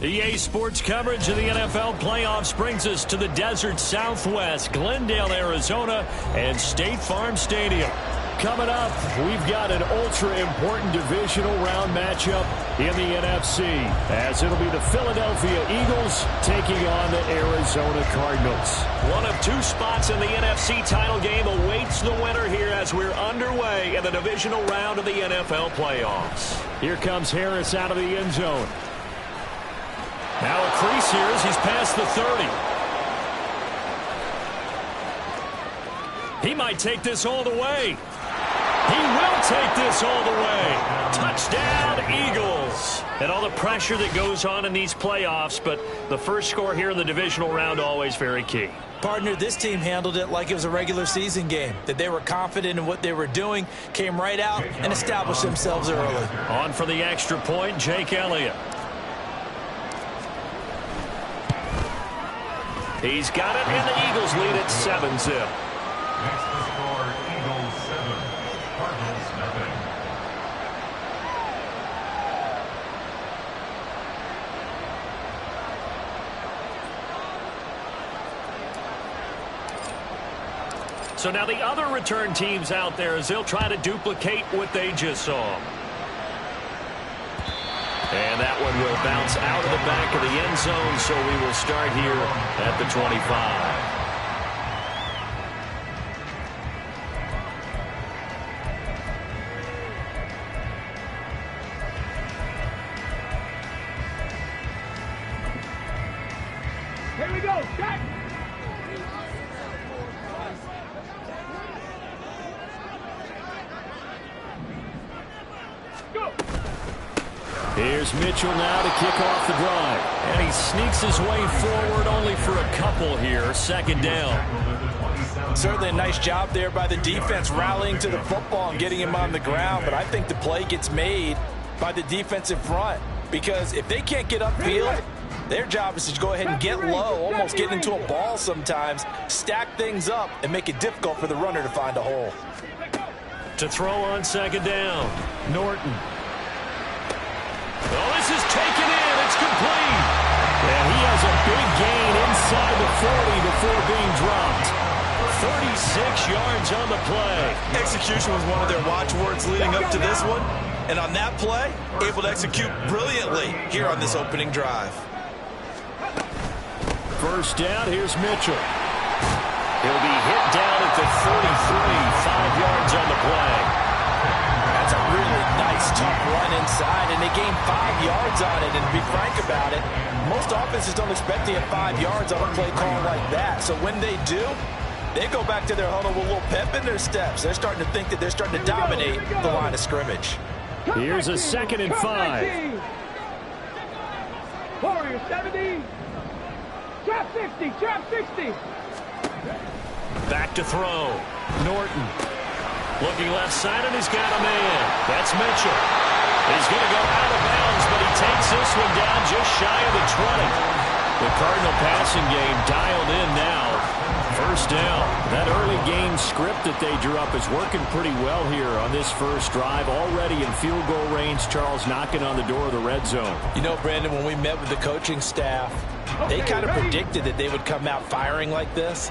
EA Sports coverage of the NFL playoffs brings us to the desert Southwest, Glendale, Arizona, and State Farm Stadium. Coming up, we've got an ultra-important divisional round matchup in the NFC, as it'll be the Philadelphia Eagles taking on the Arizona Cardinals. One of two spots in the NFC title game awaits the winner here as we're underway in the divisional round of the NFL playoffs. Here comes Harris out of the end zone. Now a crease here as he's past the 30. He might take this all the way. He will take this all the way. Touchdown, Eagles. And all the pressure that goes on in these playoffs, but the first score here in the divisional round always very key. Partner, this team handled it like it was a regular season game, that they were confident in what they were doing, came right out and established themselves early. On for the extra point, Jake Elliott. He's got it, and the Eagles lead at 7-0. Next to score, Eagles 7, Cardinals nothing. So now the other return teams out there as they'll try to duplicate what they just saw. And that one will bounce out of the back of the end zone, so we will start here at the 25. Here we go, Jack! Go! Here's Mitchell now to kick off the drive. And he sneaks his way forward only for a couple here. Second down. Certainly a nice job there by the defense rallying to the football and getting him on the ground. But I think the play gets made by the defensive front. Because if they can't get upfield, their job is to go ahead and get low, almost get into a ball sometimes, stack things up, and make it difficult for the runner to find a hole. To throw on second down, Norton. Oh, this is taken in. It's complete. And he has a big gain inside the 40 before being dropped. 36 yards on the play. Execution was one of their watchwords leading up to this one. And on that play, able to execute brilliantly here on this opening drive. First down, here's Mitchell. He'll be hit down at the 43, 5 yards on the play. That's a really nice, tough run inside, and they gained 5 yards on it. And to be frank about it, most offenses don't expect to get 5 yards on a play call like that. So when they do, they go back to their huddle with a little pep in their steps. They're starting to think that they're starting to dominate the line of scrimmage. Here's a 2nd and 5. Warriors 70. Trap 60. Trap 60. Back to throw. Norton. Looking left side, and he's got a man. That's Mitchell. He's going to go out of bounds, but he takes this one down just shy of the 20. The Cardinal passing game dialed in now. First down. That early game script that they drew up is working pretty well here on this first drive. Already in field goal range, Charles knocking on the door of the red zone. You know, Brandon, when we met with the coaching staff, they kind of predicted that they would come out firing like this.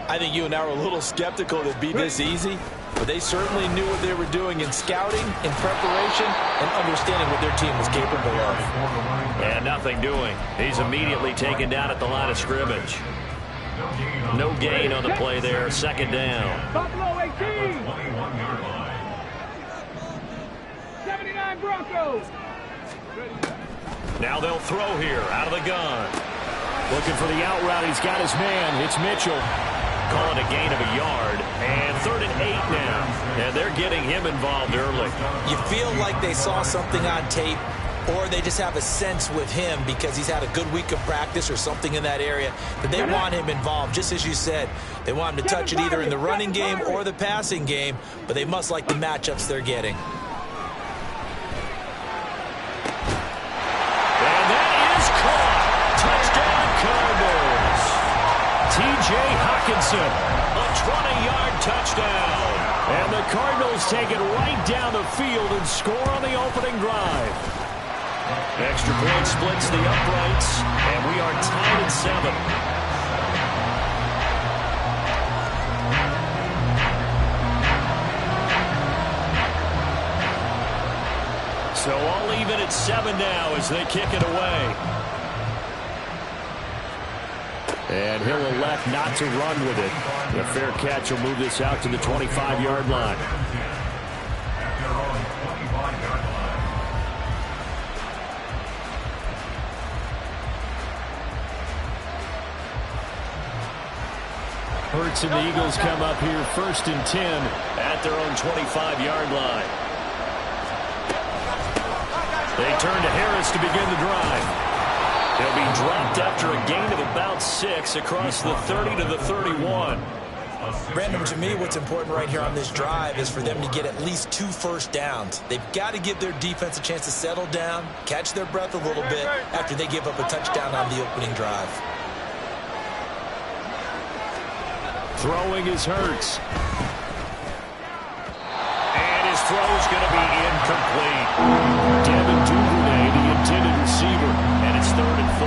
I think you and I were a little skeptical that it'd be this easy. but they certainly knew what they were doing in scouting, in preparation, and understanding what their team was capable of. And nothing doing. He's immediately taken down at the line of scrimmage. No gain on the play there. Second down. Buffalo 18. 79 Broncos. Now they'll throw here out of the gun. Looking for the out route. He's got his man. It's Mitchell. Call it a gain of a yard. And 3rd and 8 now. And they're getting him involved early. You feel like they saw something on tape, or they just have a sense with him because he's had a good week of practice or something in that area that they want him involved. Just as you said, they want him to touch it either in the running game or the passing game, but they must like the matchups they're getting. And that is caught. Touchdown Cardinals. T.J. Hockenson, a 20-yard touchdown. And the Cardinals take it right down the field and score on the opening drive. Extra point splits the uprights, and we are tied at 7. So all even at 7 now as they kick it away. And he'll elect not to run with it. A fair catch will move this out to the 25-yard line. Hurts and the Eagles come up here 1st and 10 at their own 25-yard line. They turn to Harris to begin the drive. He'll be dropped after a gain of about 6 across the 30 to the 31. Brandon, to me, what's important right here on this drive is for them to get at least 2 first downs. They've got to give their defense a chance to settle down, catch their breath a little bit after they give up a touchdown on the opening drive. Throwing is Hurts. And his throw is going to be incomplete. Devin Duvernay, the intended receiver, and it's 3rd and 4.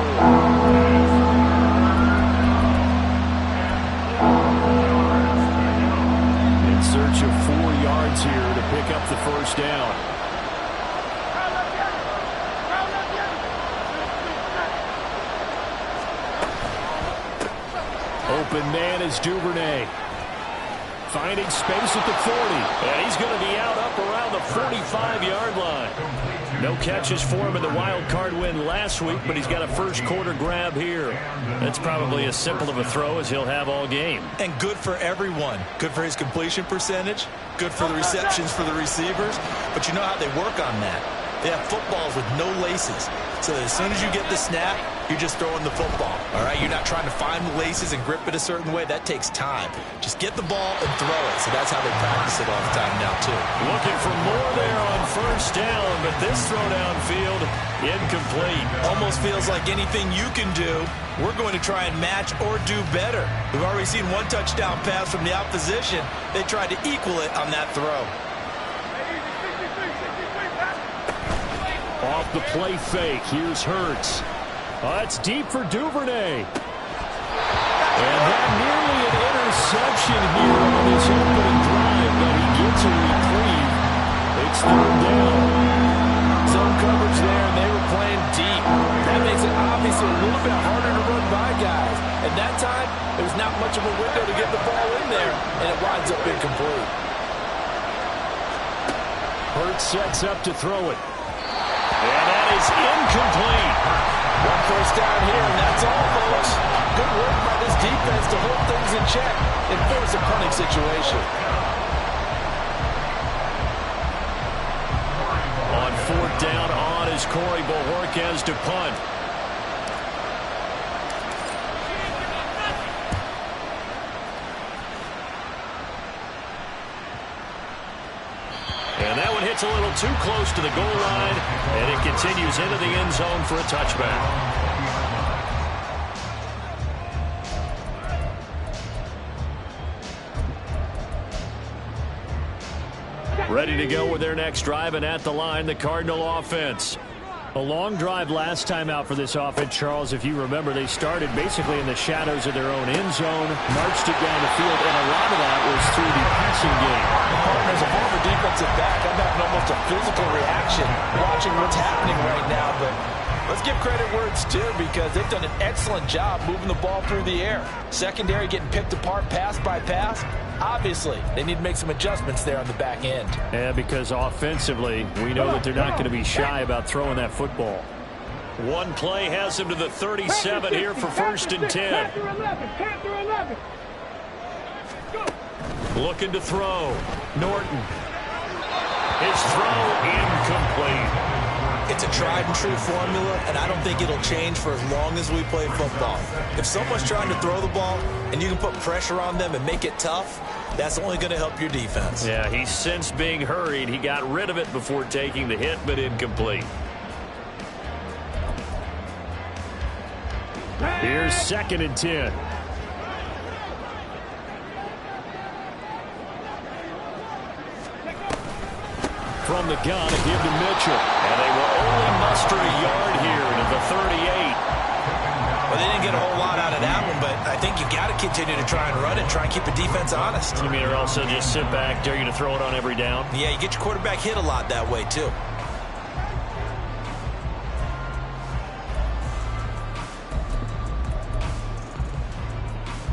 In search of 4 yards here to pick up the first down. Open man is Duvernay. Finding space at the 40. And he's going to be out up around the 45-yard line. No catches for him in the wild card win last week, but he's got a first quarter grab here. That's probably as simple of a throw as he'll have all game. And good for everyone. Good for his completion percentage. Good for the receptions for the receivers. But you know how they work on that. They have footballs with no laces. So that as soon as you get the snap, you're just throwing the football. All right, you're not trying to find the laces and grip it a certain way. That takes time. Just get the ball and throw it. So that's how they practice it all the time now, too. Looking for more there on first down, but this throw downfield, incomplete. Almost feels like anything you can do, we're going to try and match or do better. We've already seen 1 touchdown pass from the opposition. They tried to equal it on that throw. Off the play fake, here's Hurts. It's deep for Duvernay. And that nearly an interception here on this opening drive, but he gets a reprieve. It's 3rd down. Zone coverage there, and they were playing deep. That makes it obviously a little bit harder to run by guys. At that time, there was not much of a window to get the ball in there, and it winds up incomplete. Hurts sets up to throw it. And that is incomplete. 1 first down here, and that's all, folks. Good work by this defense to hold things in check and force a punting situation. On 4th down, on is Corey Bojorquez to punt. And that one hits a little too close to the goal line, and it continues into the end zone for a touchback. Ready to go with their next drive, and at the line, the Cardinal offense. A long drive last time out for this offense, Charles. If you remember, they started basically in the shadows of their own end zone, marched it down the field, and a lot of that was through the passing game. As a former defensive back, I'm having almost a physical reaction watching what's happening right now, but let's give credit where it's due because they've done an excellent job moving the ball through the air. Secondary getting picked apart pass by pass. Obviously, they need to make some adjustments there on the back end. Yeah, because offensively, we know that they're not going to be shy about throwing that football. One play has them to the 37 here for 1st and 10. Looking to throw. Norton. His throw incomplete. It's a tried and true formula, and I don't think it'll change for as long as we play football. If someone's trying to throw the ball and you can put pressure on them and make it tough, that's only going to help your defense. Yeah, he's since being hurried. He got rid of it before taking the hit, but incomplete. Here's 2nd and 10. From the gun, a give to Mitchell. And they will only muster a yard here to the 38. Well, they didn't get a whole lot out of that one, but I think you got to continue to try and run and try and keep the defense honest. You mean, or also just sit back, dare you to throw it on every down? Yeah, you get your quarterback hit a lot that way, too.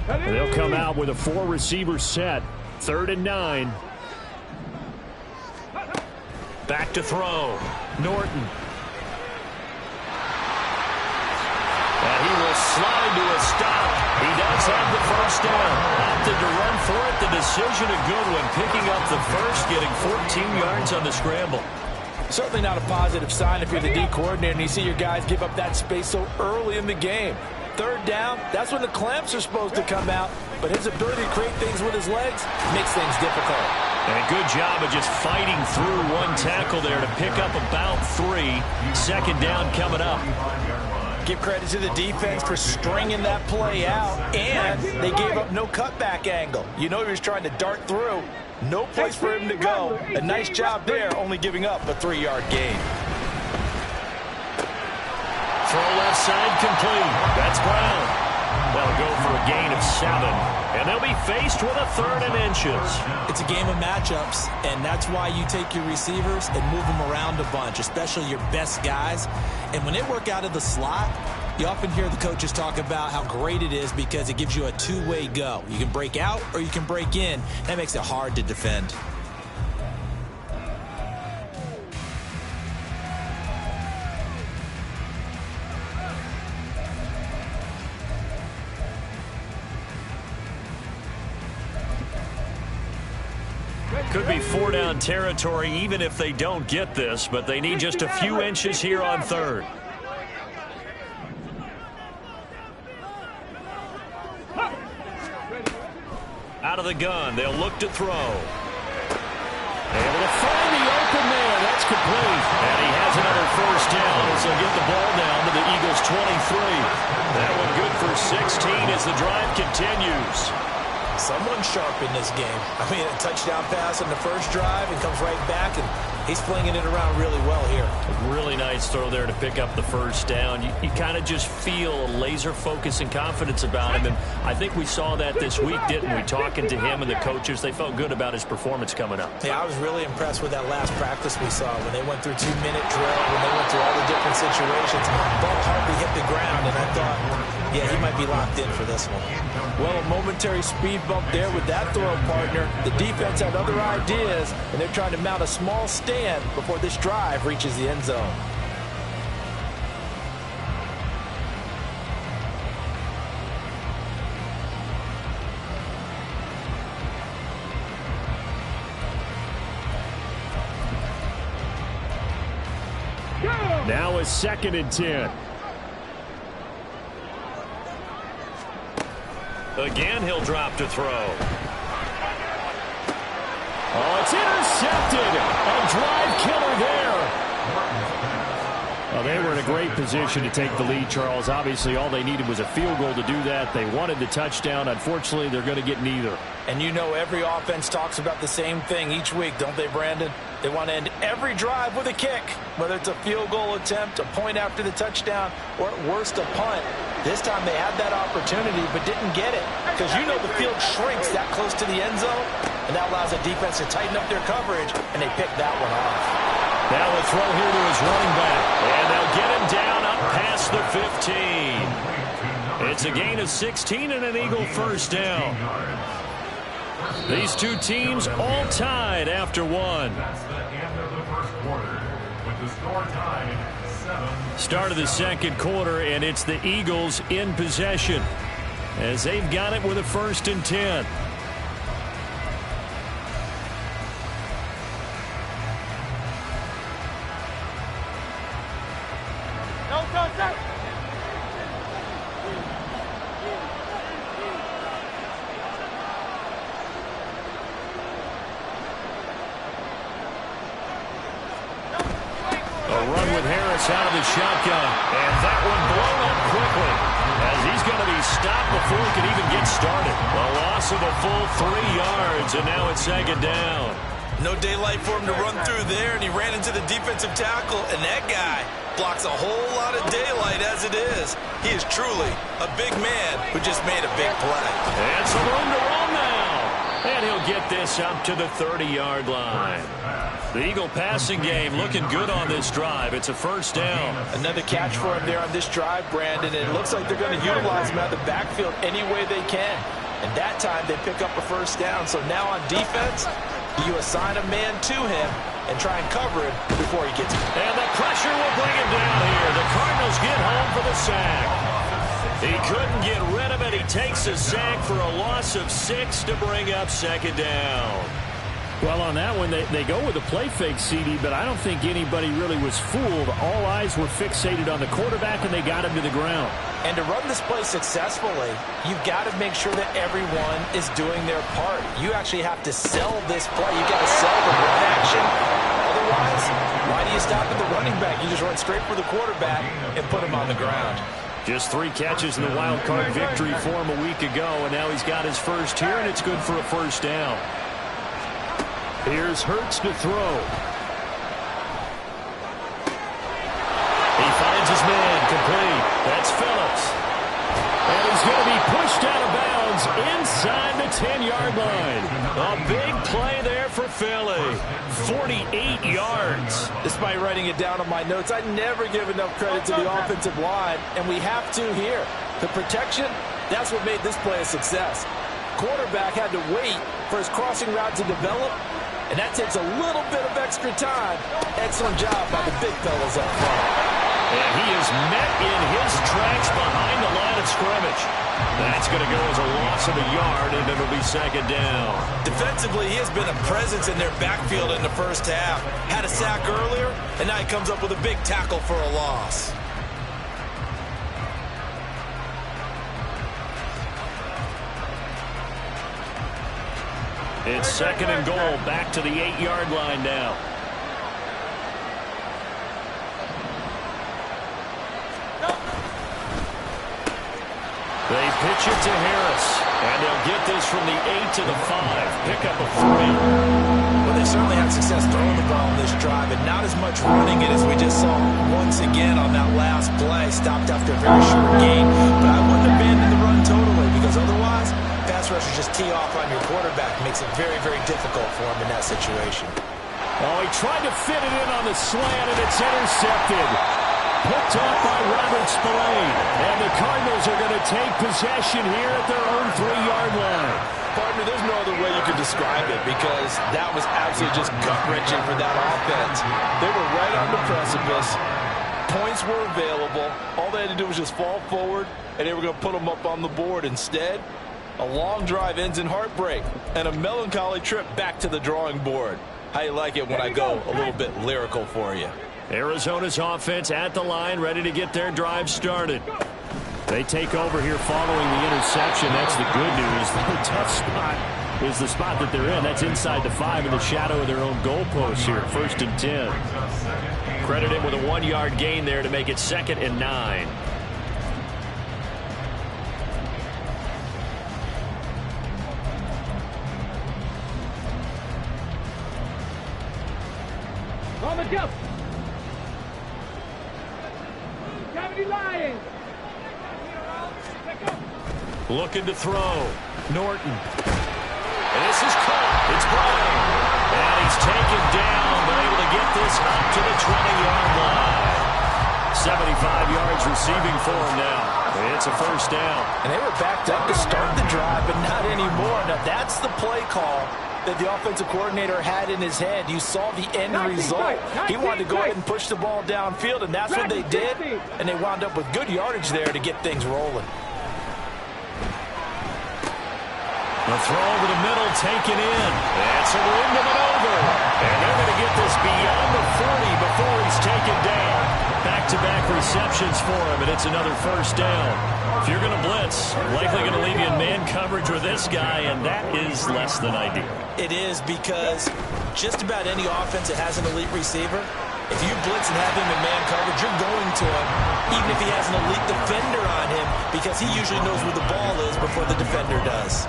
And they'll come out with a 4-receiver set. 3rd and 9. Back to throw. Norton. And he will slide to a stop. He does have the 1st down. Opted to run for it. The decision a good one. Picking up the 1st, getting 14 yards on the scramble. Certainly not a positive sign if you're the D coordinator and you see your guys give up that space so early in the game. 3rd down, that's when the clamps are supposed to come out. But his ability to create things with his legs makes things difficult. And a good job of just fighting through one tackle there to pick up about 3. 2nd down coming up. Give credit to the defense for stringing that play out, and they gave up no cutback angle. You know he was trying to dart through. No place for him to go. A nice job there, only giving up a 3-yard gain. Throw left side complete. That's Brown. That'll go for a gain of 7. And they'll be faced with a 3rd and inches. It's a game of matchups, and that's why you take your receivers and move them around a bunch, especially your best guys. And when they work out of the slot, you often hear the coaches talk about how great it is because it gives you a two-way go. You can break out or you can break in. That makes it hard to defend. Could be 4-down territory even if they don't get this, but they need just a few inches here on 3rd. Out of the gun, they'll look to throw. Able to find the open man. That's complete. And he has another 1st down as they'll get the ball down to the Eagles' 23. That one good for 16 as the drive continues. Someone's sharp in this game. I mean, a touchdown pass on the 1st drive and comes right back, and he's flinging it around really well here. A really nice throw there to pick up the 1st down. You kind of just feel a laser focus and confidence about him, and I think we saw that this week, didn't we? Talking to him and the coaches, they felt good about his performance coming up. Yeah, I was really impressed with that last practice we saw when they went through 2-minute drill, when they went through all the different situations. Ball hardly hit the ground, and I thought, yeah, he might be locked in for this one. Well, a momentary speed bump there with that throw partner. The defense had other ideas, and they're trying to mount a small stand before this drive reaches the end zone. Now a 2nd and 10. Again, he'll drop to throw. Oh, it's intercepted. A drive killer there. Well, they were in a great position to take the lead, Charles. Obviously, all they needed was a field goal to do that. They wanted the touchdown. Unfortunately, they're going to get neither. And you know every offense talks about the same thing each week, don't they, Brandon? They want to end every drive with a kick, whether it's a field goal attempt, a point after the touchdown, or at worst a punt. This time they had that opportunity but didn't get it because you know the field shrinks that close to the end zone, and that allows the defense to tighten up their coverage, and they picked that one off. Now a throw here to his running back, and they'll get him down up past the 15. It's a gain of 16 and an Eagle first down. These two teams all tied after one. That's the end of the first quarter with the score tied 7. Start of the second quarter, and it's the Eagles in possession as they've got it with a 1st and 10. Out of the shotgun, and that one blown up quickly as he's going to be stopped before he can even get started. A loss of a full 3 yards, and now it's 2nd down. No daylight for him to run through there, and he ran into the defensive tackle, and that guy blocks a whole lot of daylight as it is. He is truly a big man who just made a big play. And some room to run now, and he'll get this up to the 30-yard line. The Eagle passing game looking good on this drive. It's a 1st down. Another catch for him there on this drive, Brandon, and it looks like they're going to utilize him out of the backfield any way they can. And that time they pick up a 1st down. So now on defense, you assign a man to him and try and cover him before he gets it. And the pressure will bring him down here. The Cardinals get home for the sack. He couldn't get rid of it. He takes a sack for a loss of 6 to bring up 2nd down. Well, on that one, they go with a play fake, CD, but I don't think anybody really was fooled. All eyes were fixated on the quarterback, and they got him to the ground. And to run this play successfully, you've got to make sure that everyone is doing their part. You actually have to sell this play. You've got to sell the run action. Otherwise, why do you stop at the running back? You just run straight for the quarterback and put him on the ground. Just 3 catches in the wild card victory for him a week ago, and now he's got his first here, and it's good for a 1st down. Here's Hurts to throw. He finds his man complete. That's Phillips. And he's going to be pushed out of bounds inside the 10-yard line. A big play there for Philly. 48 yards. Despite writing it down on my notes, I never give enough credit to the offensive line, and we have to here. The protection, that's what made this play a success. Quarterback had to wait for his crossing route to develop, and that takes a little bit of extra time. Excellent job by the big fellas up front. And he is met in his tracks behind the line of scrimmage. That's going to go as a loss of a yard, and it'll be 2nd down. Defensively, he has been a presence in their backfield in the first half. Had a sack earlier, and now he comes up with a big tackle for a loss. It's 2nd and goal, back to the 8-yard line now. They pitch it to Harris, and they'll get this from the 8 to the 5. Pick up a 3. Well, they certainly had success throwing the ball on this drive, and not as much running it as we just saw once again on that last play. Stopped after a very short gain, but I wouldn't abandon the run totally, because otherwise, pass rushers just tee off on your quarterback. Makes it very, very difficult for him in that situation. Oh, he tried to fit it in on the slant, and it's intercepted. Picked off by Robert Spillane. And the Cardinals are going to take possession here at their own 3-yard line. Partner, there's no other way you could describe it, because that was absolutely just gut-wrenching for that offense. They were right on the precipice. Points were available. All they had to do was just fall forward, and they were going to put them up on the board. Instead, a long drive ends in heartbreak and a melancholy trip back to the drawing board. How you like it when I go a little bit lyrical for you? Arizona's offense at the line, ready to get their drive started. They take over here following the interception. That's the good news. The tough spot is the spot that they're in. That's inside the 5 in the shadow of their own goalposts here. 1st and 10. Credit him with a 1-yard gain there to make it 2nd and 9. On the jump. Gravity lying. Looking to throw. Norton. And this is caught. It's Brown. And he's taken down, but able to get this up to the 20-yard line. 75 yards receiving for him now. It's a first down. And they were backed up to start the drive, but not anymore. Now, that's the play call that the offensive coordinator had in his head. You saw the end result. He wanted to go ahead and push the ball downfield, and that's what they did. And they wound up with good yardage there to get things rolling. The throw over the middle, taken in. That's a room to maneuver. And they're going to get this beyond the 40 before he's taken down. Back-to-back receptions for him, and it's another first down. If you're going to blitz, likely going to leave you in man coverage with this guy, and that is less than ideal. It is, because just about any offense that has an elite receiver, if you blitz and have him in man coverage, you're going to him, even if he has an elite defender on him, because he usually knows where the ball is before the defender does.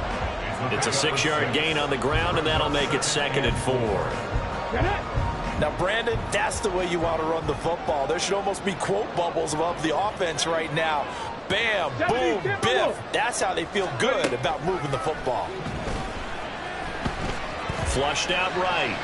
It's a 6-yard gain on the ground, and that'll make it 2nd and 4. Now, Brandon, that's the way you want to run the football. There should almost be quote bubbles above the offense right now. Bam, boom, biff. That's how they feel good about moving the football. Flushed out right.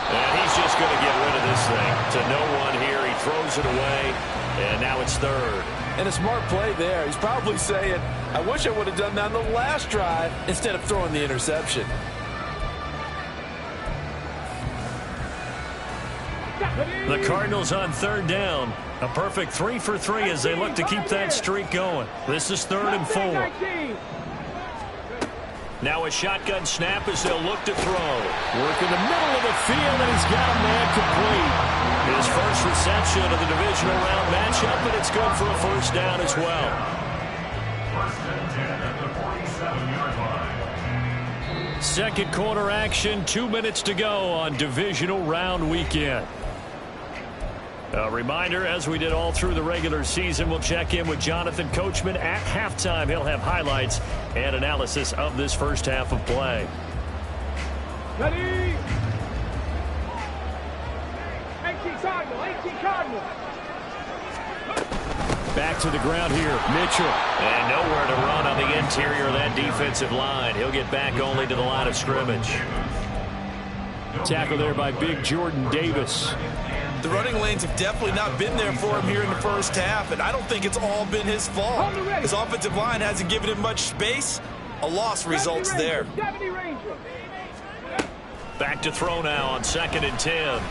And he's just going to get rid of this thing to no one here. He throws it away, and now it's 3rd. And a smart play there. He's probably saying, I wish I would have done that on the last drive instead of throwing the interception. The Cardinals on 3rd down. A perfect 3 for 3 as they look to keep that streak going. This is 3rd and 4. Now a shotgun snap as they'll look to throw. Work in the middle of the field, and he's got a man complete. His first reception of the divisional round matchup, and it's good for a first down as well. 1st and 10 at the 47-yard line. Second quarter action, 2 minutes to go on divisional round weekend. A reminder, as we did all through the regular season, we'll check in with Jonathan Coachman at halftime. He'll have highlights and analysis of this first half of play. Ready? 18 Cardinal. Back to the ground here, Mitchell. And nowhere to run on the interior of that defensive line. He'll get back only to the line of scrimmage. Tackle there by big Jordan Davis. The running lanes have definitely not been there for him here in the first half, and I don't think it's all been his fault. His offensive line hasn't given him much space. A loss results there. Back to throw now on 2nd and 10.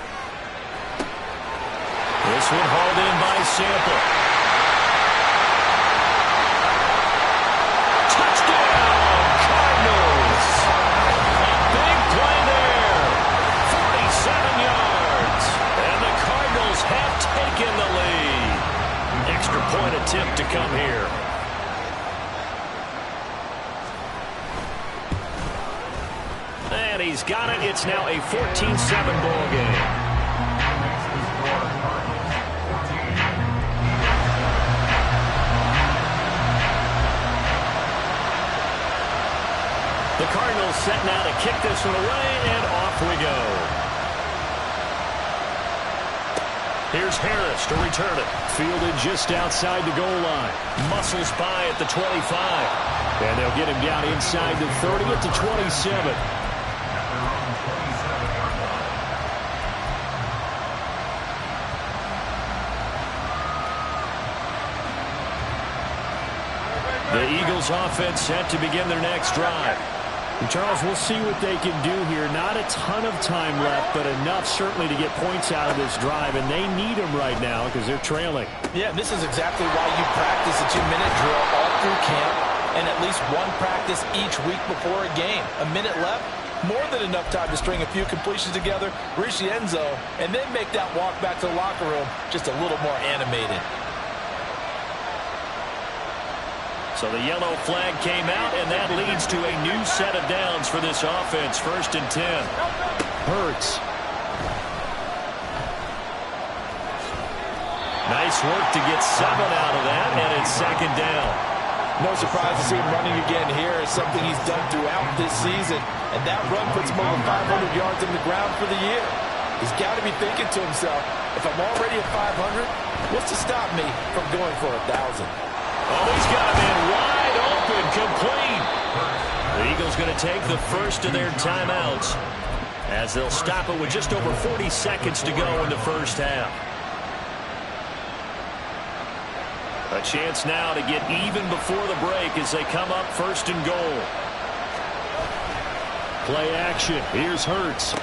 This one hauled in by Sample. Touchdown, Cardinals! A big play there. 47 yards. And the Cardinals have taken the lead. Extra point attempt to come here. And he's got it. It's now a 14-7 ball game. The Cardinals set now to kick this one away, and off we go. Here's Harris to return it. Fielded just outside the goal line. Muscles by at the 25. And they'll get him down inside the 30 at the 27. The Eagles offense set to begin their next drive. And Charles, we'll see what they can do here. Not a ton of time left, but enough certainly to get points out of this drive, and they need them right now because they're trailing. Yeah, and this is exactly why you practice a 2-minute drill all through camp and at least one practice each week before a game. A minute left, more than enough time to string a few completions together, reach the end zone, and then make that walk back to the locker room just a little more animated. So the yellow flag came out, and that leads to a new set of downs for this offense. 1st and 10. Hurts. Nice work to get 7 out of that, and it's 2nd down. No surprise to see him running again here. It's something he's done throughout this season, and that run puts him over 500 yards on the ground for the year. He's got to be thinking to himself, if I'm already at 500, what's to stop me from going for 1,000? Oh, he's got him in wide open, complete. The Eagles going to take the first of their timeouts as they'll stop it with just over 40 seconds to go in the first half. A chance now to get even before the break as they come up first and goal. Play action. Here's Hurts.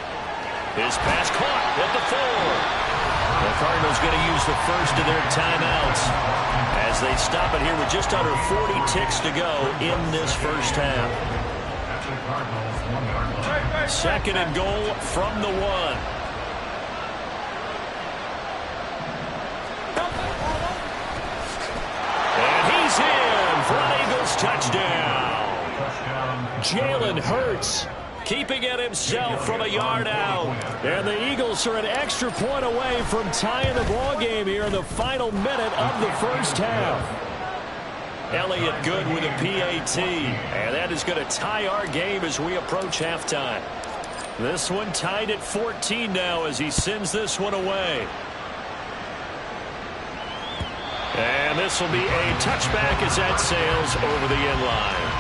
His pass caught at the 4. The Cardinals going to use the first of their timeouts as they stop it here with just under 40 ticks to go in this first half. Second and goal from the 1. And he's in for an Eagles touchdown. Jalen Hurts keeping it himself from a yard out. And the Eagles are an extra point away from tying the ball game here in the final minute of the first half. Elliott good with a PAT. And that is going to tie our game as we approach halftime. This one tied at 14 now as he sends this one away. And this will be a touchback as that sails over the end line.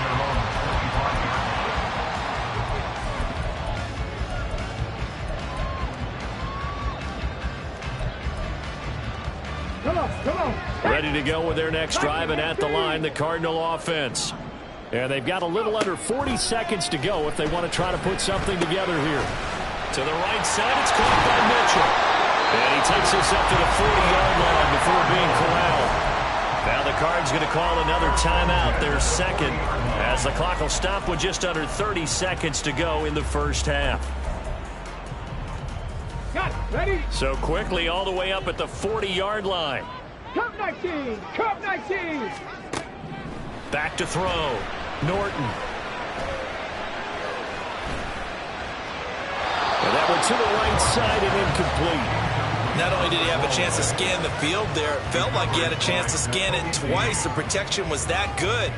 Come on. Ready to go with their next drive, and at the line, the Cardinal offense. And they've got a little under 40 seconds to go if they want to try to put something together here. To the right side, it's caught by Mitchell. And he takes this up to the 40-yard line before being corralled. Now the Cards going to call another timeout, their second, as the clock will stop with just under 30 seconds to go in the first half. Got it. Ready? So quickly all the way up at the 40-yard line. Cup 19. Cup 19. Back to throw. Norton. And that one to the right side and incomplete. Not only did he have a chance to scan the field there, it felt like he had a chance to scan it twice. The protection was that good.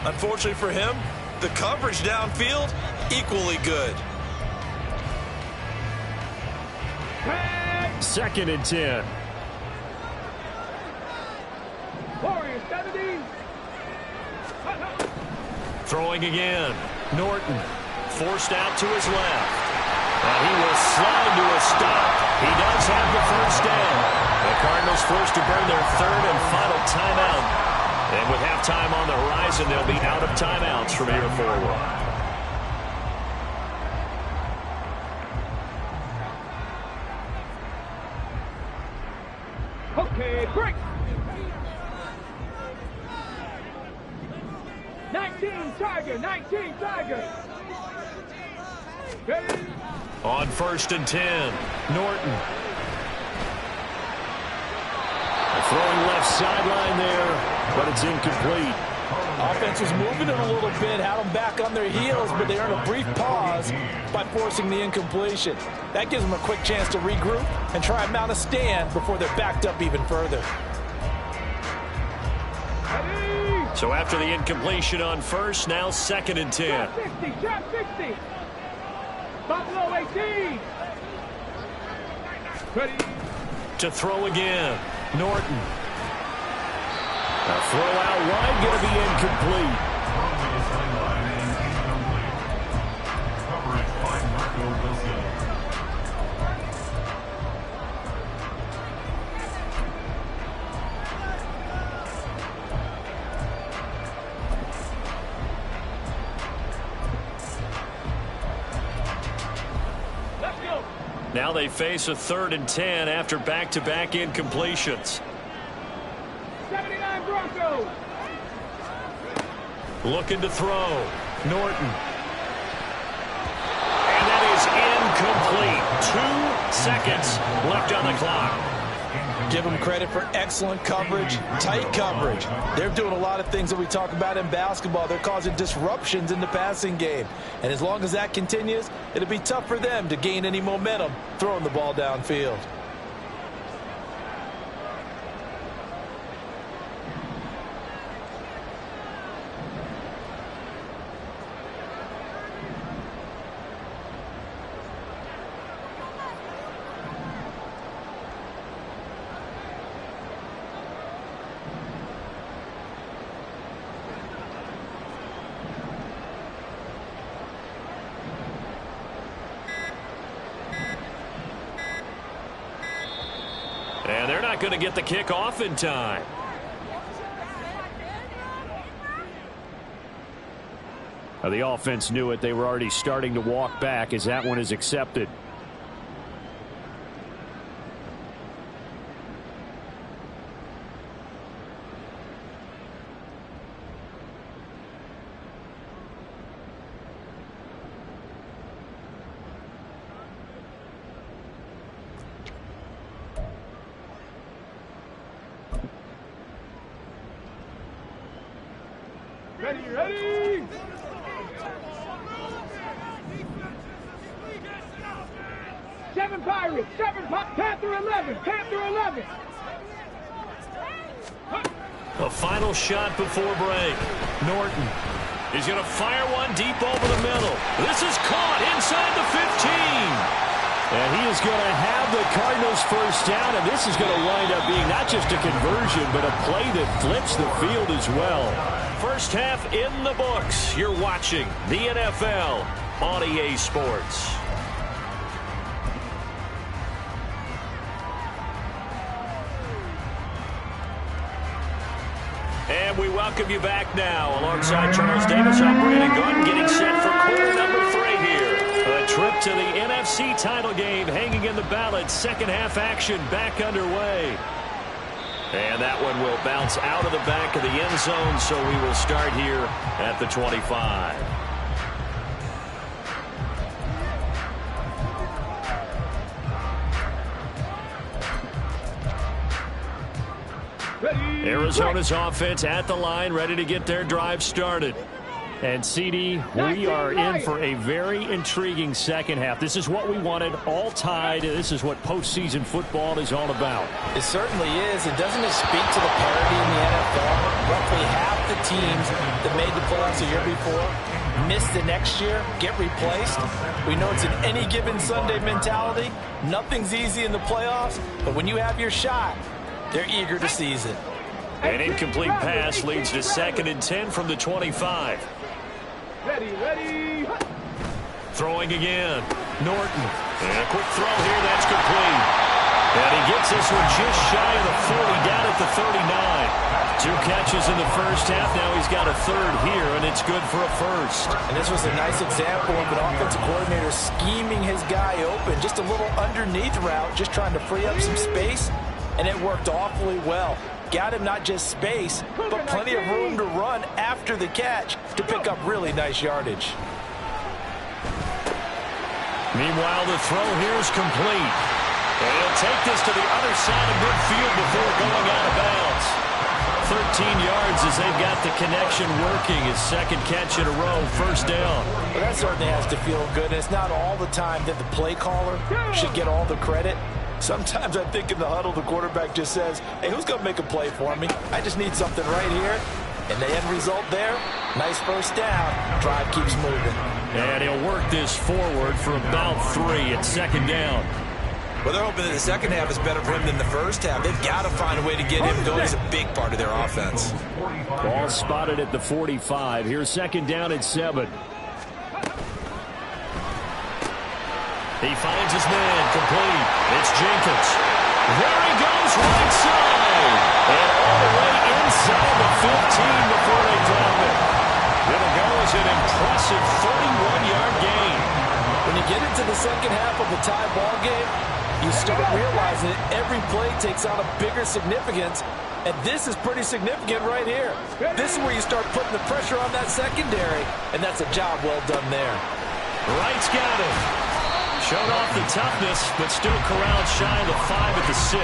Unfortunately for him, the coverage downfield, equally good. Second and 10. Warriors 70. Throwing again. Norton forced out to his left. And he will slide to a stop. He does have the first down. The Cardinals forced to burn their third and final timeout. And with halftime on the horizon, they'll be out of timeouts from here forward. Okay, break. 19 Tiger. 19 Tiger. Ready? On first and 10, Norton. Throwing left sideline there, but it's incomplete. Offense was moving it a little bit, had them back on their heels, but they earned a brief pause by forcing the incompletion. That gives them a quick chance to regroup and try and mount a stand before they're backed up even further. Ready? So after the incompletion on first, now second and 10. Shot 60. Shot 60. Buffalo 18. Ready? To throw again, Norton. A throw out wide, going to be incomplete. Coverage by Marco Wilson. Now they face a third and 10 after back-to-back incompletions. 79 Broncos. Looking to throw. Norton. And that is incomplete. 2 seconds left on the clock. Give them credit for excellent coverage, tight coverage. They're doing a lot of things that we talk about in basketball. They're causing disruptions in the passing game. And as long as that continues, it'll be tough for them to gain any momentum throwing the ball downfield. not going to get the kick off in time. The offense knew it. They were already starting to walk back as that one is accepted. Ready. 7 Pirates, 7 Panther 11, Panther 11. A final shot before break. Norton is going to fire one deep over the middle. This is caught inside the 15. And he is going to have the Cardinals first down, and this is going to wind up being not just a conversion, but a play that flips the field as well. First half in the books. You're watching the NFL on EA Sports. And we welcome you back now. Alongside Charles Davis, I'm Brandon Gordon, getting set for quarter number 3 here. A trip to the NFC title game hanging in the balance. Second half action back underway. And that one will bounce out of the back of the end zone, so we will start here at the 25. Arizona's offense at the line, ready to get their drive started. And, CD, we are in for a very intriguing second half. This is what we wanted, all tied. This is what postseason football is all about. It certainly is. And doesn't it speak to the parity in the NFL? Roughly half the teams that made the playoffs the year before miss the next year, get replaced. We know it's an any given Sunday mentality. Nothing's easy in the playoffs, but when you have your shot, they're eager to seize it. An incomplete pass leads to 2nd and 10 from the 25. Ready. Throwing again. Norton. And a quick throw here. That's complete. And he gets this one just shy of the 40, down at the 39. 2 catches in the first half. Now he's got a 3rd here, and it's good for a first. And this was a nice example of an offensive coordinator scheming his guy open. Just a little underneath route, just trying to free up some space, and it worked awfully well. Got him not just space, but plenty of room to run after the catch to pick up really nice yardage. Meanwhile, the throw here is complete. And he'll take this to the other side of midfield before going out of bounds. 13 yards as they've got the connection working. His 2nd catch in a row, first down. Well, that certainly has to feel good. And it's not all the time that the play caller should get all the credit. Sometimes I think in the huddle, the quarterback just says, hey, who's going to make a play for me? I just need something right here. And the end result there, nice first down. Drive keeps moving. And he'll work this forward for about 3 at 2nd down. Well, they're hoping that the second half is better for him than the first half. They've got to find a way to get him going. He's a big part of their offense. Ball spotted at the 45. Here's 2nd down at 7. He finds his man, complete. It's Jenkins. There he goes, right side. And all the way inside the 15 before they drop it. It'll go as an impressive 31-yard gain. When you get into the second half of a tie ball game, you start realizing that every play takes on a bigger significance, and this is pretty significant right here. This is where you start putting the pressure on that secondary, and that's a job well done there. Wright's got him. Showed off the toughness, but still corralled shy of the 5 at the 6.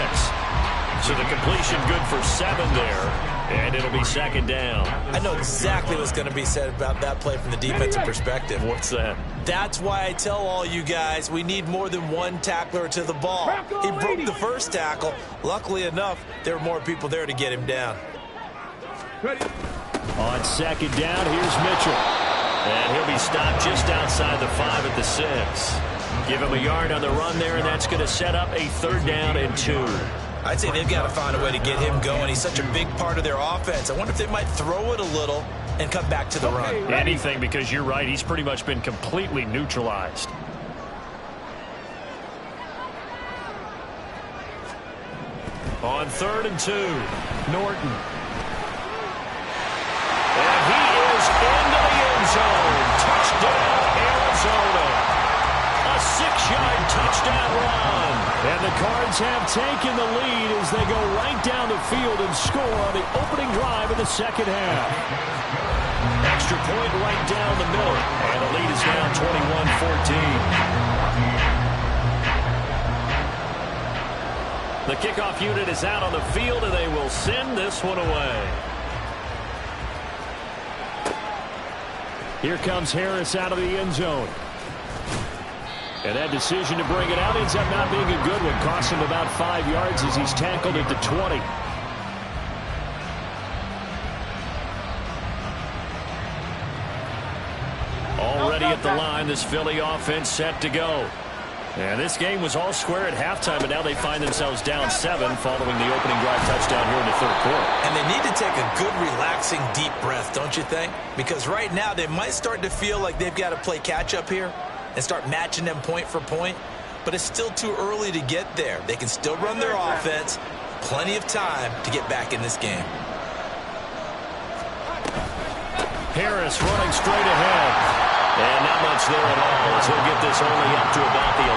So the completion good for 7 there, and it'll be 2nd down. I know exactly what's going to be said about that play from the defensive perspective. What's that? That's why I tell all you guys we need more than one tackler to the ball. He broke the first tackle. Luckily enough, there were more people there to get him down. On 2nd down, here's Mitchell. And he'll be stopped just outside the 5 at the 6. Give him a yard on the run there, and that's going to set up a 3rd down and 2. I'd say they've got to find a way to get him going. He's such a big part of their offense. I wonder if they might throw it a little and come back to the run. Anything, because you're right. He's pretty much been completely neutralized. On 3rd and 2, Norton. And he is into the end zone. Touchdown, Arizona. A 6-yard touchdown run. And the Cards have taken the lead as they go right down the field and score on the opening drive of the second half. Extra point right down the middle. And the lead is now 21-14. The kickoff unit is out on the field, and they will send this one away. Here comes Harris out of the end zone. And that decision to bring it out ends up not being a good one. Costs him about 5 yards as he's tackled at the 20. Already at the line, this Philly offense set to go. And this game was all square at halftime, and now they find themselves down 7 following the opening drive touchdown here in the 3rd quarter. And they need to take a good, relaxing, deep breath, don't you think? Because right now they might start to feel like they've got to play catch-up here and start matching them point for point. But it's still too early to get there. They can still run their offense. Plenty of time to get back in this game. Harris running straight ahead. And not much there at all as he'll get this only up to about the 11.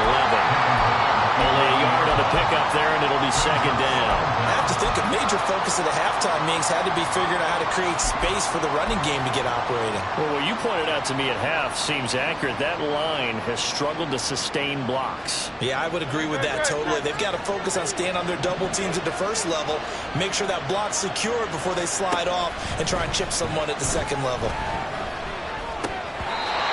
Only a yard on the pickup there, and it'll be 2nd down. I have to think a major focus of the halftime meetings had to be figuring out how to create space for the running game to get operating. Well, what you pointed out to me at half seems accurate. That line has struggled to sustain blocks. Yeah, I would agree with that totally. They've got to focus on staying on their double teams at the first level, make sure that block's secured before they slide off and try and chip someone at the second level.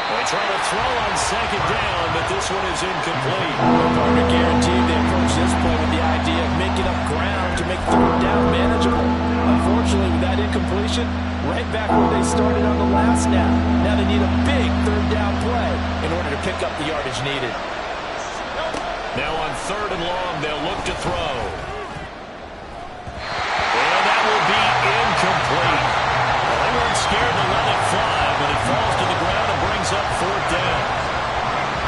They try to throw on 2nd down, but this one is incomplete. Partner guaranteed they approach this play with the idea of making up ground to make 3rd down manageable. Unfortunately, with that incompletion, right back where they started on the last snap. Now they need a big 3rd down play in order to pick up the yardage needed. Now on 3rd and long, they'll look to throw. And that will be incomplete. Well, they weren't scared to let it fly, but it falls to the ground and brings up 4th down.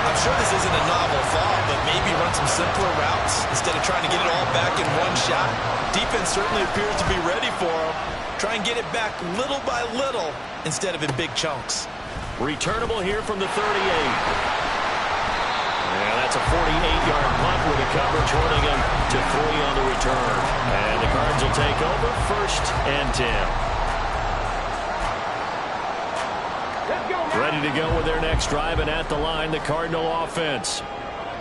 I'm sure this isn't a novel thought, but maybe run some simpler routes instead of trying to get it all back in one shot. Defense certainly appears to be ready for them. Try and get it back little by little instead of in big chunks. Returnable here from the 38. Yeah, that's a 48-yard punt with the coverage holding him to 3 on the return. And the Cards will take over 1st and 10. Ready to go with their next drive, and at the line, the Cardinal offense.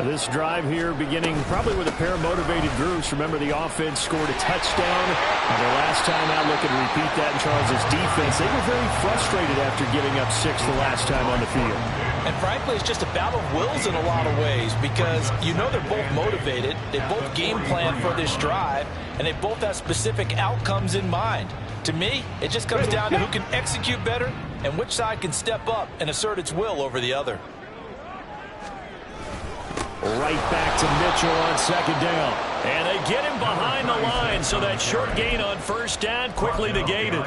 This drive here beginning probably with a pair of motivated groups. Remember, the offense scored a touchdown. And their last time out, looking to repeat that in Charles' defense. They were very frustrated after giving up 6 the last time on the field. And frankly, it's just a battle of wills in a lot of ways because you know they're both motivated. They both game plan for this drive, and they both have specific outcomes in mind. To me, it just comes down to who can execute better and which side can step up and assert its will over the other. Right back to Mitchell on 2nd down. And they get him behind the line, so that short gain on 1st down quickly negated.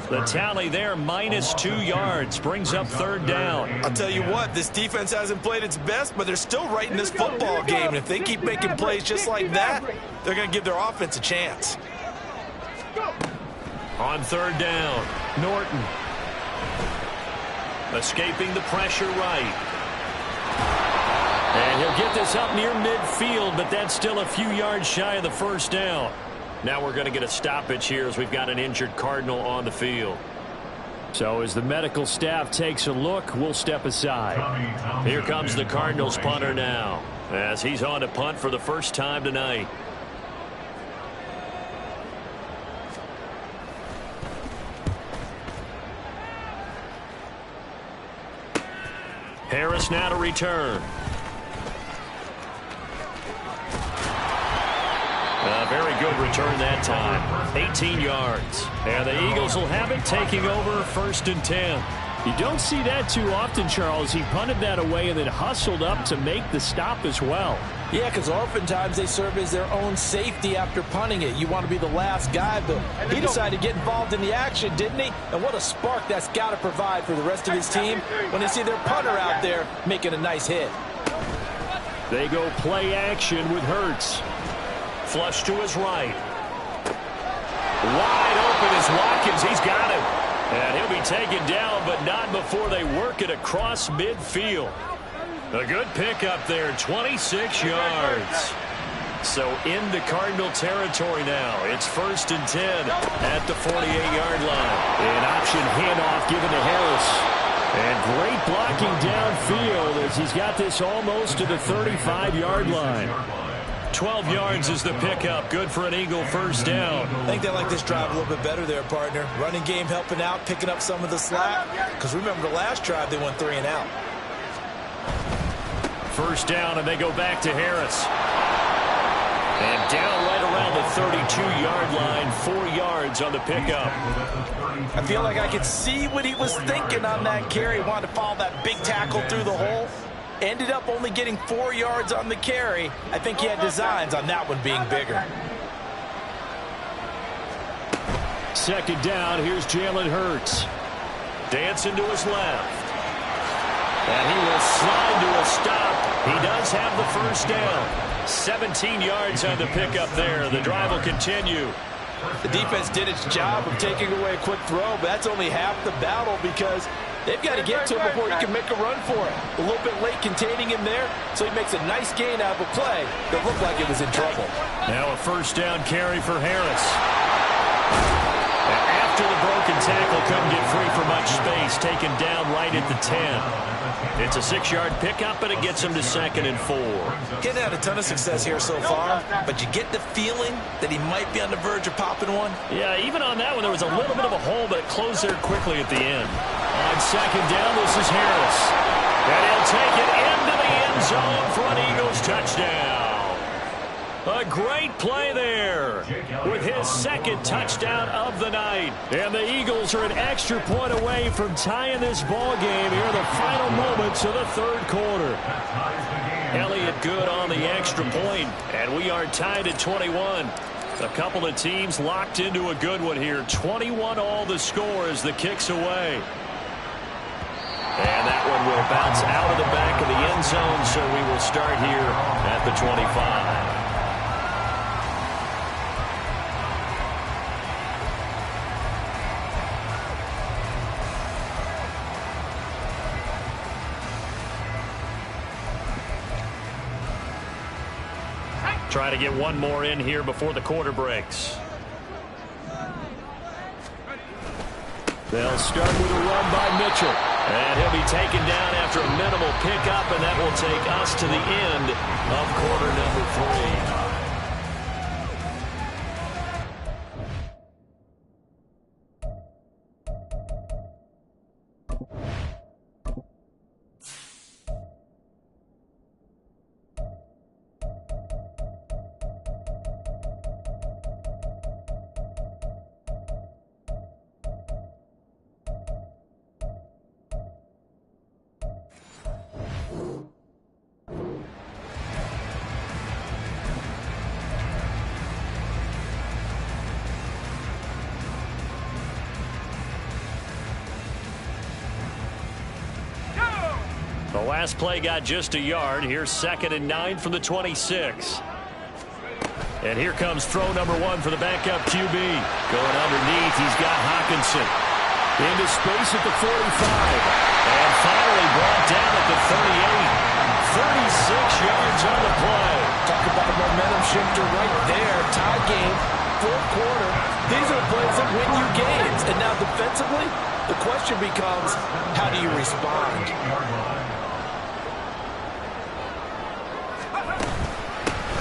The tally there, -2 yards, brings up 3rd down. I'll tell you what, this defense hasn't played its best, but they're still right in this football game. And if they keep making plays just like that, they're going to give their offense a chance. On 3rd down, Norton. Escaping the pressure right. And he'll get this up near midfield, but that's still a few yards shy of the 1st down. Now we're going to get a stoppage here as we've got an injured Cardinal on the field. So as the medical staff takes a look, we'll step aside. Here comes the Cardinals punter now, as he's on to punt for the first time tonight. Harris now to return. A very good return that time. 18 yards. And the Eagles will have it, taking over 1st and 10. You don't see that too often, Charles. He punted that away and then hustled up to make the stop as well. Yeah, because oftentimes they serve as their own safety after punting it. You want to be the last guy, but he decided to get involved in the action, didn't he? And what a spark that's got to provide for the rest of his team when they see their punter out there making a nice hit. They go play action with Hurts. Flush to his right. Wide open is Watkins. He's got him. And he'll be taken down, but not before they work it across midfield. A good pickup there, 26 yards. So into Cardinal territory now. It's 1st and 10 at the 48-yard line. An option handoff given to Harris. And great blocking downfield as he's got this almost to the 35-yard line. 12 yards is the pickup. Good for an Eagle first down. I think they like this drive a little bit better there, partner. Running game helping out, picking up some of the slack. Because remember the last drive, they went 3 and out. First down, and they go back to Harris. And down right around the 32-yard line, 4 yards on the pickup. I feel like I could see what he was thinking on that carry. Wanted to follow that big tackle through the hole. Ended up only getting 4 yards on the carry. I think he had designs on that one being bigger. Second down, here's Jalen Hurts. Dancing to his left. And he will slide to a stop. He does have the first down. 17 yards on the pickup there. The drive will continue. The defense did its job of taking away a quick throw, but that's only half the battle because they've got to get to him before he can make a run for it. A little bit late containing him there, so he makes a nice gain out of a play that looked like it was in trouble. Now a first down carry for Harris. After the broken tackle, couldn't get free for much space, taken down right at the 10. It's a 6-yard pickup, but it gets him to 2nd and 4. Getting had a ton of success here so far, but you get the feeling that he might be on the verge of popping one. Yeah, even on that one, there was a little bit of a hole, but it closed there quickly at the end. On second down, this is Harris. And he'll take it into the end zone for an Eagles touchdown. A great play there with his 2nd touchdown of the night. And the Eagles are an extra point away from tying this ball game here in the final moments of the 3rd quarter. Elliott good on the extra point, and we are tied at 21. A couple of teams locked into a good one here. 21 all the score as the kick's away. And that one will bounce out of the back of the end zone, so we will start here at the 25. Try to get one more in here before the quarter breaks. They'll start with a run by Mitchell. And he'll be taken down after a minimal pickup, and that will take us to the end of quarter number 3. The last play got just a yard. Here's 2nd and 9 from the 26. And here comes throw number 1 for the backup QB. Going underneath, he's got Hawkinson. Into space at the 45. And finally brought down at the 38. 36 yards on the play. Talk about a momentum shifter right there. Tie game, 4th quarter. These are the plays that win you games. And now defensively, the question becomes, how do you respond?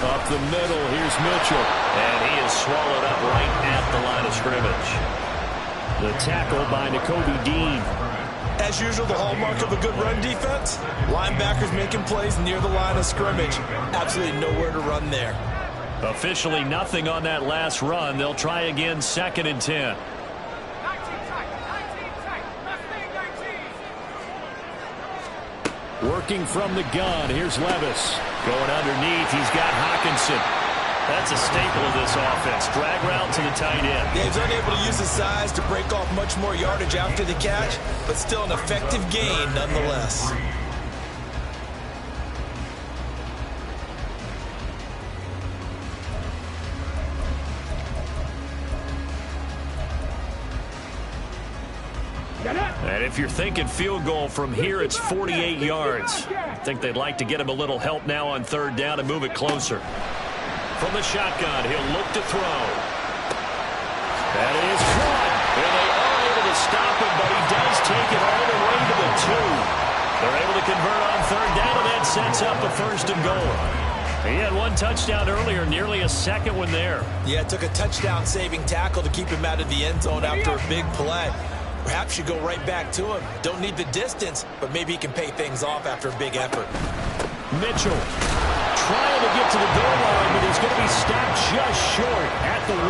Up the middle, here's Mitchell. And he is swallowed up right at the line of scrimmage. The tackle by Nakobe Dean. As usual, the hallmark of a good run defense, linebackers making plays near the line of scrimmage. Absolutely nowhere to run there. Officially nothing on that last run. They'll try again, 2nd and 10. Working from the gun, here's Levis. Going underneath, he's got Hawkinson. That's a staple of this offense. Drag route to the tight end. Yeah, he's unable to use his size to break off much more yardage after the catch, but still an effective gain nonetheless. And if you're thinking field goal from here, it's 48 yards. I think they'd like to get him a little help now on third down and move it closer. From the shotgun, he'll look to throw. That is caught. And they are able to stop him, but he does take it all the way to the 2. They're able to convert on third down, and that sets up a first and goal. He had one touchdown earlier, nearly a second one there. Yeah, it took a touchdown-saving tackle to keep him out of the end zone after a big play. Perhaps you go right back to him. Don't need the distance, but maybe he can pay things off after a big effort. Mitchell trying to get to the goal line, but he's going to be stopped just short at the 1.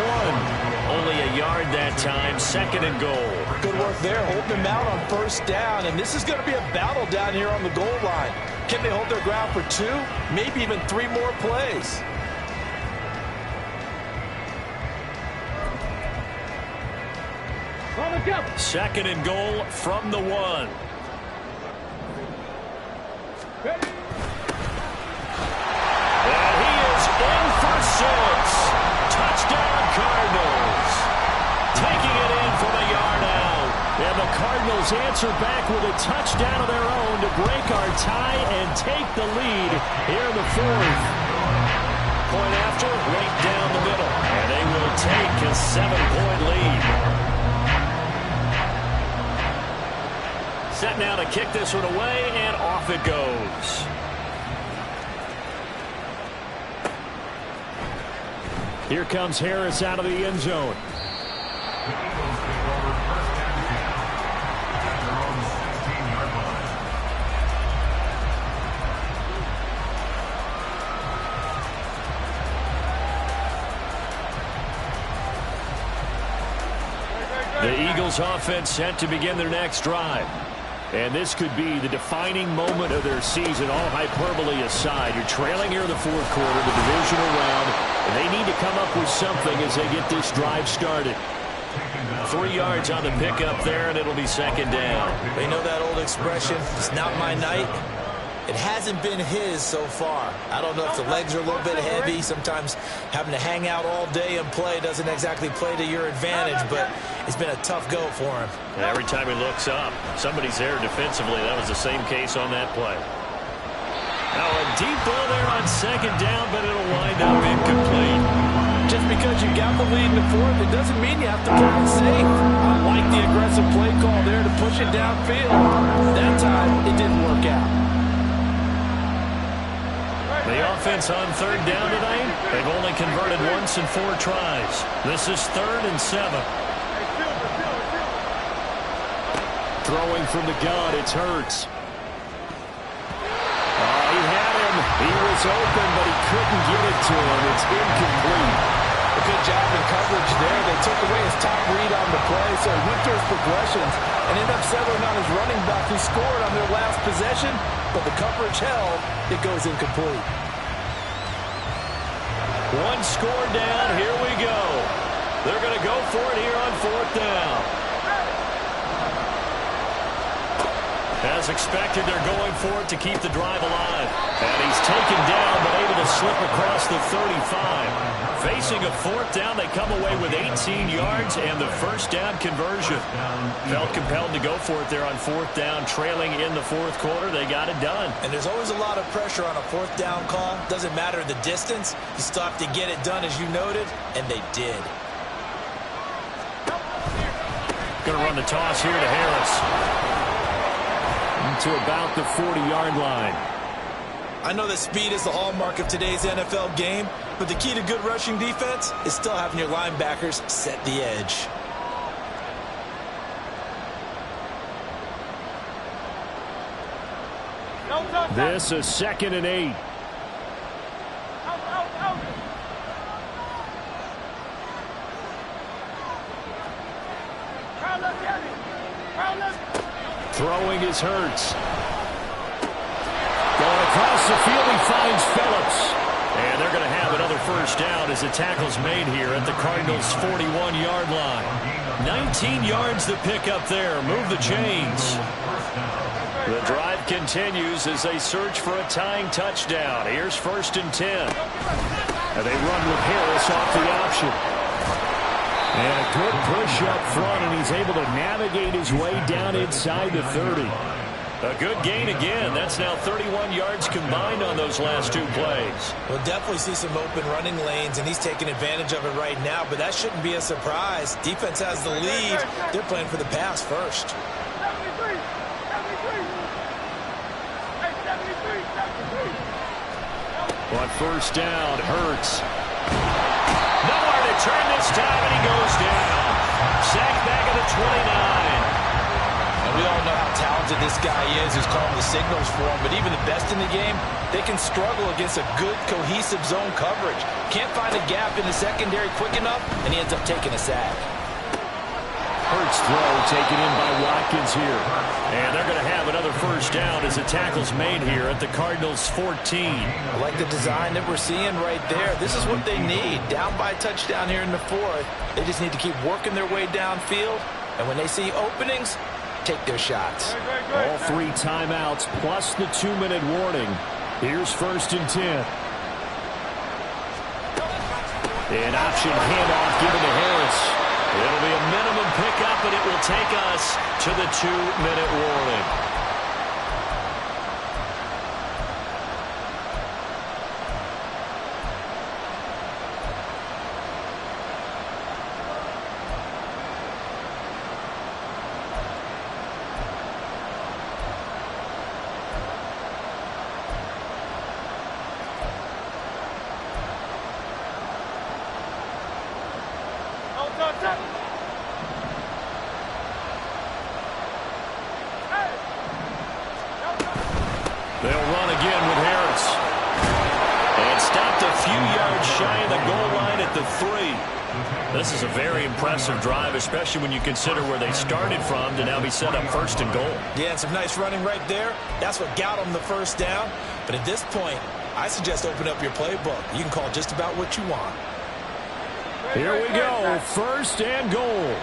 Only a yard that time, second and goal. Good work there, holding him out on first down, and this is going to be a battle down here on the goal line. Can they hold their ground for 2, maybe even 3 more plays? Second and goal from the 1. And he is in for 6. Touchdown Cardinals. Taking it in from a yard out. And the Cardinals answer back with a touchdown of their own to break our tie and take the lead here in the 4th. Point after, right down the middle. And they will take a 7-point lead. Set now to kick this one away, and off it goes. Here comes Harris out of the end zone. The Eagles take over first and 10 at their own 16-yard line. The Eagles offense set to begin their next drive. And this could be the defining moment of their season, all hyperbole aside. You're trailing here in the 4th quarter, the divisional round, and they need to come up with something as they get this drive started. 3 yards on the pickup there, and it'll be second down. They know that old expression, it's not my night. It hasn't been his so far. I don't know if the legs are a little bit heavy. Sometimes having to hang out all day and play doesn't exactly play to your advantage, but it's been a tough go for him. And every time he looks up, somebody's there defensively. That was the same case on that play. Now a deep ball there on second down, but it'll wind up incomplete. Just because you got the lead in the 4th, it doesn't mean you have to play it safe. I like the aggressive play call there to push it downfield. That time, it didn't work out. The offense on third down tonight, they've only converted once in 4 tries. This is 3rd and 7. Throwing from the gun, it's Hurts. He had him. He was open, but he couldn't get it to him. It's incomplete. A good job in coverage there. They took away his top read on the play, so he went through his progressions and ended up settling on his running back who scored on their last possession, but the coverage held. It goes incomplete. 1 score down. Here we go. They're going to go for it here on 4th down. As expected, they're going for it to keep the drive alive. And he's taken down, but able to slip across the 35. Facing a 4th down, they come away with 18 yards and the first down conversion. Felt compelled to go for it there on 4th down, trailing in the 4th quarter. They got it done. And there's always a lot of pressure on a 4th down call. Doesn't matter the distance. You still have to get it done, as you noted, and they did. Going to run the toss here to Harris. To about the 40-yard line. I know that speed is the hallmark of today's NFL game, but the key to good rushing defense is still having your linebackers set the edge. This is 2nd and 8. Throwing is Hurts. Going across the field, he finds Phillips. And they're going to have another first down as the tackle's made here at the Cardinals' 41-yard line. 19 yards to pick up there. Move the chains. The drive continues as they search for a tying touchdown. Here's 1st and 10. And they run with Harris off the option. And a good push up front, and he's able to navigate his way down inside the 30. A good gain again. That's now 31 yards combined on those last 2 plays. We'll definitely see some open running lanes, and he's taking advantage of it right now, but that shouldn't be a surprise. Defense has the lead. They're playing for the pass first. 73. Hey, 73. On first down, Hurts. Nowhere to turn this time, and he goes down. Sacked back at the 29. And we all know how talented this guy is who's calling the signals for him, but even the best in the game, they can struggle against a good, cohesive zone coverage. Can't find a gap in the secondary quick enough, and he ends up taking a sack. Hurts throw taken in by Watkins here. And they're going to have another first down as the tackle's made here at the Cardinals' 14. I like the design that we're seeing right there. This is what they need. Down by a touchdown here in the 4th. They just need to keep working their way downfield. And when they see openings, take their shots. All 3 timeouts plus the 2-minute warning. Here's 1st and 10. An option handoff given to Harris. It'll be a minimum pickup, and it will take us to the 2-minute warning. They'll run again with Harris. And stopped a few yards shy of the goal line at the 3. This is a very impressive drive, especially when you consider where they started from to now be set up 1st and goal. Yeah, and some nice running right there. That's what got them the first down. But at this point, I suggest open up your playbook. You can call just about what you want. Here we go, 1st and goal.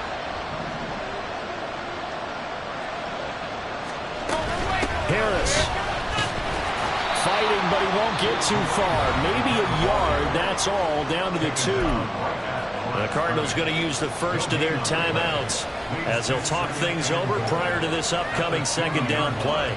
Harris fighting, but he won't get too far. Maybe a yard, that's all, down to the 2. The Cardinals going to use the first of their timeouts as they'll talk things over prior to this upcoming 2nd down play.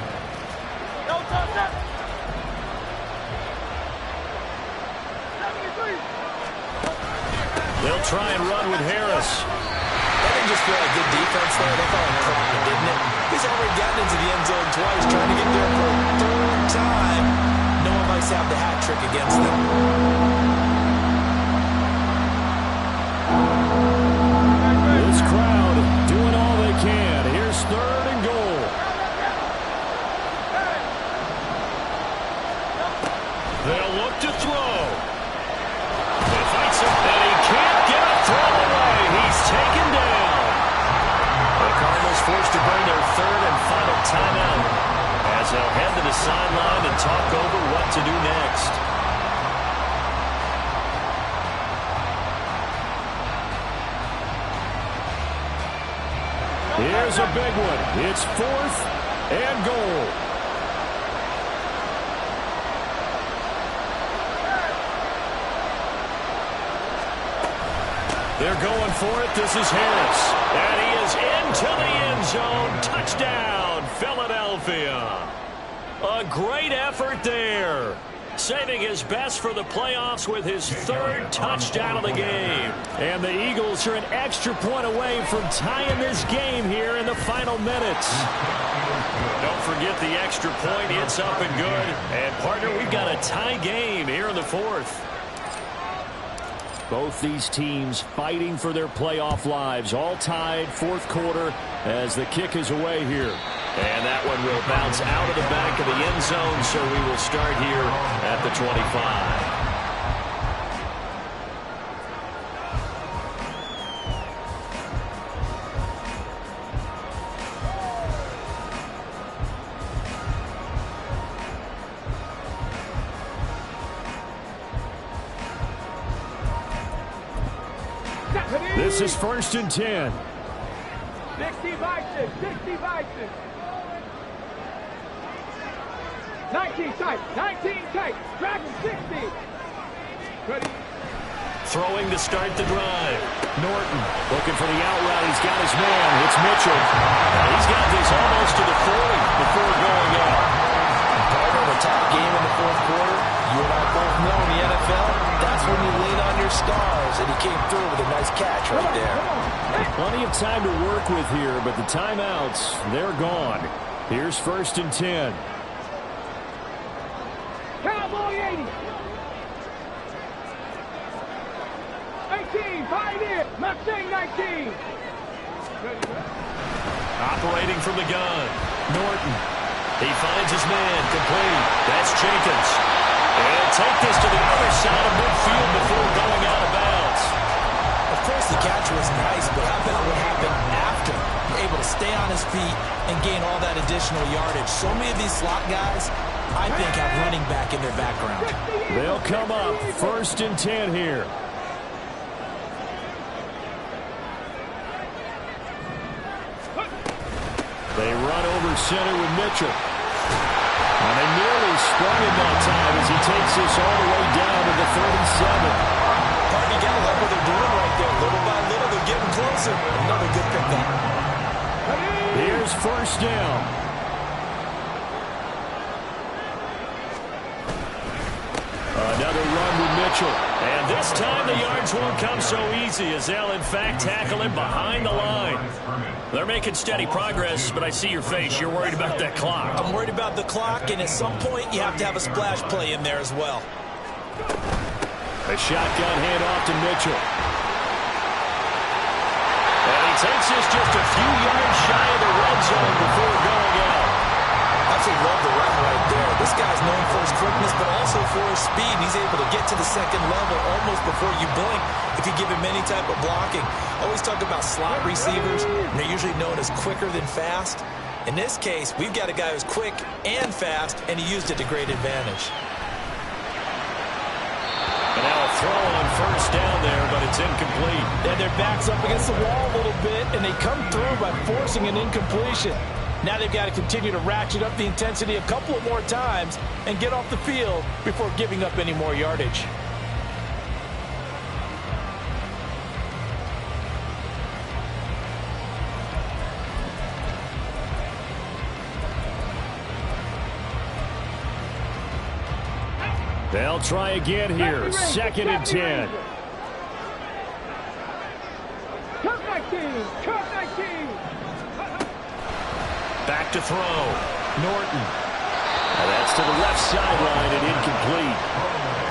They'll try and run with Harris. That didn't just feel like good defense there. They call him crying, didn't it? He's already gotten into the end zone twice, trying to get there for a 3rd time. No one likes to have the hat trick against them. This crowd doing all they can. Here's 3rd and goal. They'll look to throw. He fights him, and he can't get a throw away. He's taken down. The Cardinals forced to burn their 3rd and final timeout as they'll head to the sideline and talk over what to do next. Here's a big one. It's 4th and goal. They're going for it. This is Harris. And he is into the end zone. Touchdown, Philadelphia. A great effort there. Saving his best for the playoffs with his 3rd touchdown of the game. And the Eagles are an extra point away from tying this game here in the final minutes. Don't forget the extra point. It's up and good. And, partner, we've got a tie game here in the 4th. Both these teams fighting for their playoff lives. All tied, 4th quarter as the kick is away here. And that one will bounce out of the back of the end zone, so we will start here at the 25. This is 1st and 10. 60 Vikings, 60 Vikings. 19 tight, 19 tight. Dragon 60. Ready. throwing to start the drive. Norton looking for the out route. He's got his man. It's Mitchell. He's got this almost to the 40 before going out. Part of a tight game in the fourth quarter. You and I both know in the NFL, that's when you lean on your stars, and he came through with a nice catch right there. Plenty of time to work with here, but the timeouts, they're gone. Here's 1st and 10. Cowboy 80. 18, Pioneer, Mustang 19. Operating from the gun. Norton. He finds his man. Complete. That's Jenkins. And he'll take this to the other side of midfield before going out of bounds. Of course, the catch was nice, but how about what happened after? Able to stay on his feet and gain all that additional yardage. So many of these slot guys, I think, have running back in their background. They'll come up 1st and 10 here. They run over center with Mitchell. And they nearly sprung him that time as he takes this all the way down to the 37. You got to like what they're doing right there. Little by little, they're getting closer. Another good pickup. Here's 1st down. Another run with Mitchell. And this time the yards won't come so easy as they'll, in fact, tackle him behind the line. They're making steady progress, but I see your face. You're worried about that clock. I'm worried about the clock, and at some point you have to have a splash play in there as well. A shotgun handoff to Mitchell. And he takes this just a few yards shy of the red zone before going out. Absolutely love the run right there. This guy's known for his quickness, but also for his speed. He's able to get to the second level almost before you blink if you give him any type of blocking. I always talk about slot receivers, and they're usually known as quicker than fast. In this case, we've got a guy who's quick and fast, and he used it to great advantage. And now a throw on 1st down there, but it's incomplete. And their back's up against the wall a little bit, and they come through by forcing an incompletion. Now they've got to continue to ratchet up the intensity a couple of more times and get off the field before giving up any more yardage. They'll try again here. 2nd and 10. Turf 19, Turf 19. Back to throw. Norton. And that's to the left sideline and incomplete.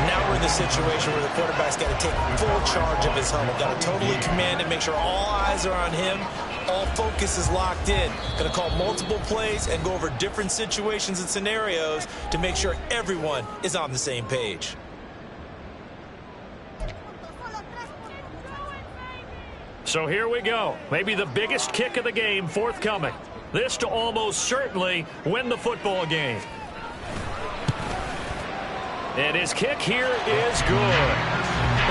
Now we're in the situation where the quarterback's got to take full charge of his helmet. Got to totally command it, make sure all eyes are on him. All focus is locked in. Going to call multiple plays and go over different situations and scenarios to make sure everyone is on the same page. So here we go. Maybe the biggest kick of the game forthcoming. This to almost certainly win the football game. And his kick here is good.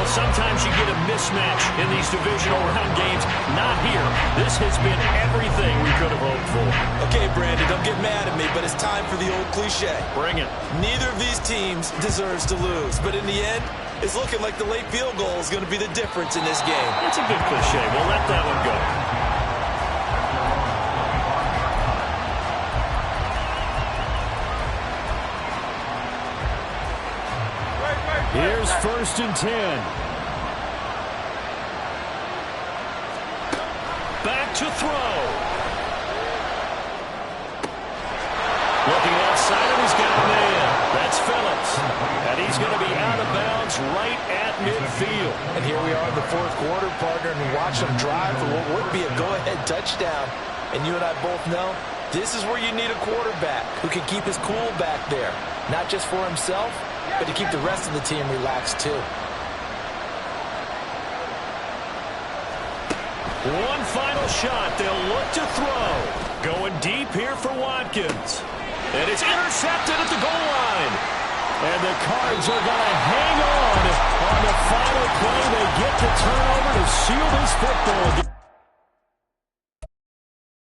Well, sometimes you get a mismatch in these divisional round games. Not here. This has been everything we could have hoped for. Okay, Brandon, don't get mad at me, but it's time for the old cliche. Bring it. Neither of these teams deserves to lose, but in the end, it's looking like the late field goal is going to be the difference in this game. It's a good cliche. We'll let that one go. Here's 1st and 10. Back to throw. Looking outside, and he's got a man. That's Phillips. And he's going to be out of bounds right at midfield. And here we are in the fourth quarter, partner, and watch them drive for what would be a go-ahead touchdown. And you and I both know this is where you need a quarterback who can keep his cool back there. Not just for himself, but to keep the rest of the team relaxed too. One final shot. They'll look to throw. Going deep here for Watkins. And it's intercepted at the goal line. And the Cards are going to hang on the final play. They get the turnover to seal this football game.